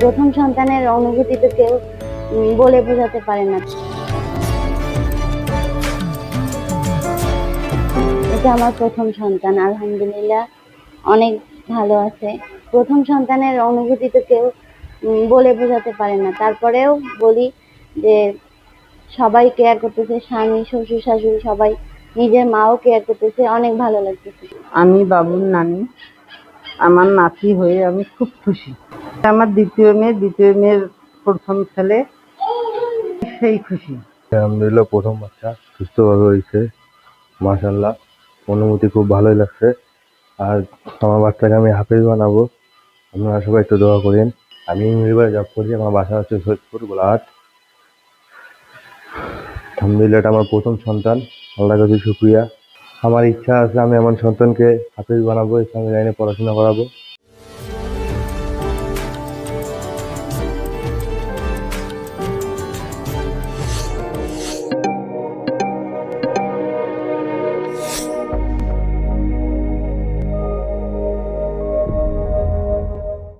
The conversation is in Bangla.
প্রথম সন্তানের অনুভূতি তো কেউ বলে বোঝাতে পারে না। এটা আমার প্রথম সন্তান, আলহামদুলিল্লাহ অনেক ভালো আছে। প্রথম সন্তানের অনুভূতি তো কেউ বলে বোঝাতে পারে না। তারপরেও বলি যে সবাই কেয়ার করতেছে, স্বামী, শ্বশুর, শাশুড়ি সবাই, নিজের মাও কেয়ার করতেছে, অনেক ভালো লাগতেছে। আমি বাবুর নানি, আমার নাতি হয়ে আমি খুব খুশি। আমার দ্বিতীয় মেয়ের প্রথম ছেলে, সেই খুশি। আলহামদুলিল্লাহ প্রথম বাচ্চা সুস্থভাবে হয়েছে, মাশাআল্লাহ অনুভূতি খুব ভালোই লাগছে। আর আমার বাচ্চাকে আমি হাফেজ বানাবো, আপনারা সবাই একটু দোয়া করেন। আমি মিরপুরে জব করি, আমার বাসা হচ্ছে সৈয়দপুর গোলাহাট। আলহামদুলিল্লাহ এটা আমার প্রথম সন্তান, আল্লাহর কাছে শুকরিয়া। আমার ইচ্ছা আছে আমি আমার সন্তানকে হাফেজ বানাবো, ইসলামিক লাইনে পড়াশোনা করাবো।